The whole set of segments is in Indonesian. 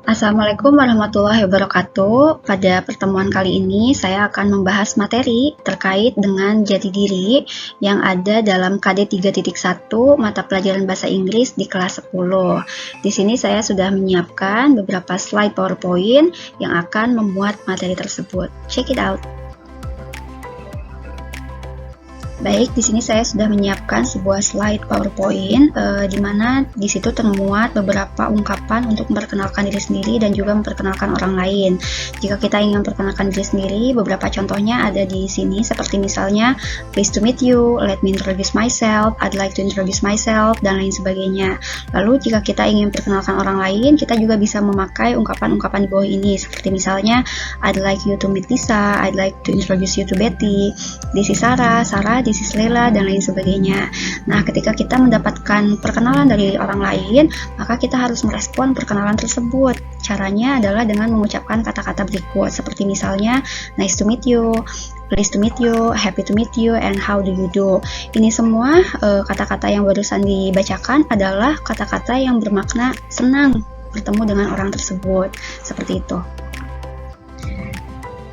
Assalamualaikum warahmatullahi wabarakatuh. Pada pertemuan kali ini saya akan membahas materi terkait dengan jati diri yang ada dalam KD 3.1 mata pelajaran bahasa Inggris di kelas 10. Di sini saya sudah menyiapkan beberapa slide PowerPoint yang akan memuat materi tersebut. Check it out. Baik, di sini saya sudah menyiapkan sebuah slide PowerPoint di mana di situ termuat beberapa ungkapan untuk memperkenalkan diri sendiri dan juga memperkenalkan orang lain. Jika kita ingin memperkenalkan diri sendiri, beberapa contohnya ada di sini seperti misalnya pleased to meet you, let me introduce myself, I'd like to introduce myself, dan lain sebagainya. Lalu jika kita ingin memperkenalkan orang lain, kita juga bisa memakai ungkapan-ungkapan di bawah ini seperti misalnya I'd like you to meet Lisa, I'd like to introduce you to Betty, this is Sarah, this is Lela, dan lain sebagainya. Nah, ketika kita mendapatkan perkenalan dari orang lain, maka kita harus merespon perkenalan tersebut. Caranya adalah dengan mengucapkan kata-kata berikut, seperti misalnya nice to meet you, pleased to meet you, happy to meet you, and how do you do. Ini semua kata-kata yang barusan dibacakan adalah kata-kata yang bermakna senang bertemu dengan orang tersebut. Seperti itu.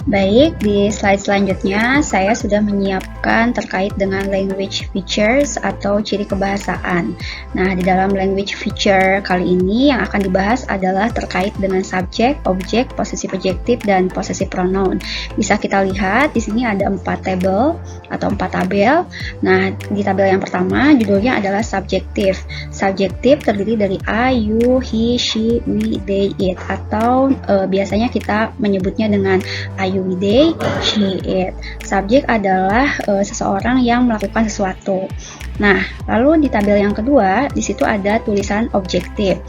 Baik, di slide selanjutnya saya sudah menyiapkan terkait dengan language features atau ciri kebahasaan. Nah, di dalam language feature kali ini yang akan dibahas adalah terkait dengan subjek, objek, possessive adjective, dan possessive pronoun. Bisa kita lihat di sini ada 4 tabel atau 4 tabel. Nah, di tabel yang pertama judulnya adalah subjektif. Subjektif terdiri dari I, you, he, she, we, they, it, atau biasanya kita menyebutnya dengan I, you, they, she, it. Subjek adalah seseorang yang melakukan sesuatu. Nah, lalu di tabel yang kedua, di situ ada tulisan objektif.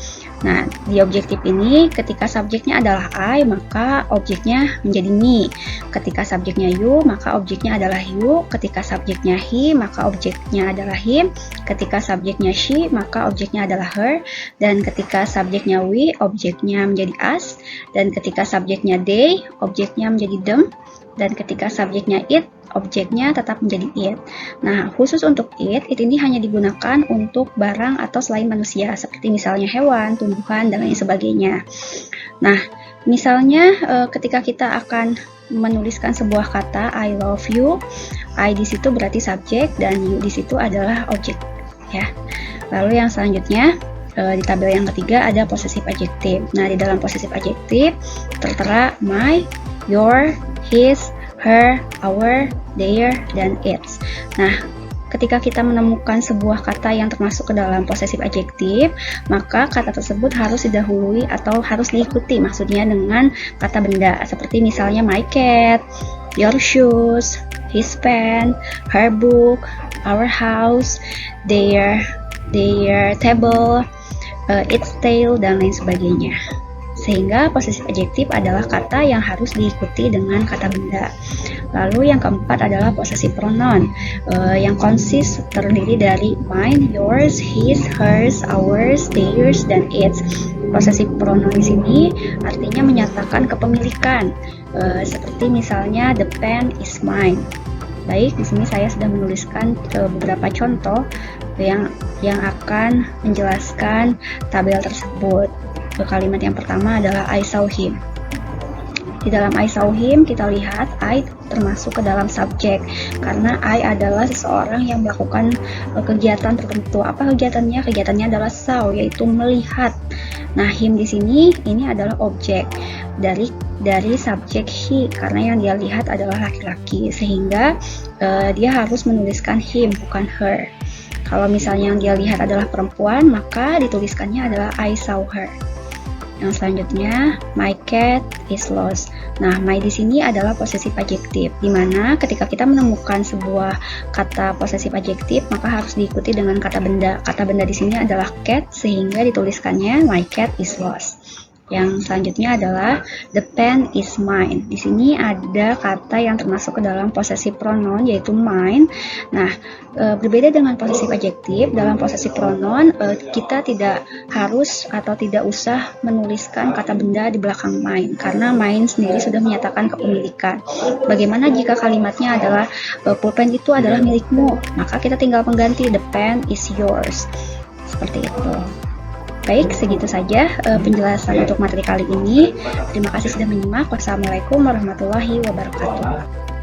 Nah, di objektif ini ketika subjeknya adalah I, maka objeknya menjadi me. Ketika subjeknya you, maka objeknya adalah you. Ketika subjeknya he, maka objeknya adalah him. Ketika subjeknya she, maka objeknya adalah her. Dan ketika subjeknya we, objeknya menjadi us. Dan ketika subjeknya they, objeknya menjadi them. Dan ketika subjeknya it, objeknya tetap menjadi it. Nah, khusus untuk it ini hanya digunakan untuk barang atau selain manusia, seperti misalnya hewan, tumbuhan, dan lain sebagainya. Nah, misalnya ketika kita akan menuliskan sebuah kata I love you, I di situ berarti subjek dan you di situ adalah objek, ya. Lalu yang selanjutnya di tabel yang ketiga ada possessive adjective. Nah, di dalam possessive adjective tertera my, your, his, her, our, their, dan its. Nah, ketika kita menemukan sebuah kata yang termasuk ke dalam possessive adjective, maka kata tersebut harus didahului atau harus diikuti, maksudnya dengan kata benda, seperti misalnya my cat, your shoes, his pen, her book, our house, their table, its tail, dan lain sebagainya. Sehingga possessive adjective adalah kata yang harus diikuti dengan kata benda. Lalu yang keempat adalah possessive pronoun yang consist terdiri dari mine, yours, his, hers, ours, theirs, dan its. Possessive pronoun di sini artinya menyatakan kepemilikan, seperti misalnya the pen is mine. Baik, di sini saya sudah menuliskan beberapa contoh yang akan menjelaskan tabel tersebut. Kalimat yang pertama adalah I saw him. Di dalam I saw him kita lihat I termasuk ke dalam subjek karena I adalah seseorang yang melakukan kegiatan tertentu. Apa kegiatannya? Kegiatannya adalah saw, yaitu melihat. Nah, him di sini ini adalah objek dari subjek he karena yang dia lihat adalah laki-laki, sehingga dia harus menuliskan him bukan her. Kalau misalnya yang dia lihat adalah perempuan, maka dituliskannya adalah I saw her. Yang selanjutnya, my cat is lost. Nah, my di sini adalah possessive adjective, di mana ketika kita menemukan sebuah kata possessive adjective, maka harus diikuti dengan kata benda. Kata benda di sini adalah cat, sehingga dituliskannya my cat is lost. Yang selanjutnya adalah the pen is mine. Di sini ada kata yang termasuk ke dalam possessive pronoun yaitu mine. Nah, berbeda dengan possessive adjective, dalam possessive pronoun kita tidak harus atau tidak usah menuliskan kata benda di belakang mine karena mine sendiri sudah menyatakan kepemilikan. Bagaimana jika kalimatnya adalah pulpen itu adalah milikmu? Maka kita tinggal mengganti the pen is yours. Seperti itu. Baik, segitu saja penjelasan untuk materi kali ini. Terima kasih sudah menyimak. Wassalamualaikum warahmatullahi wabarakatuh.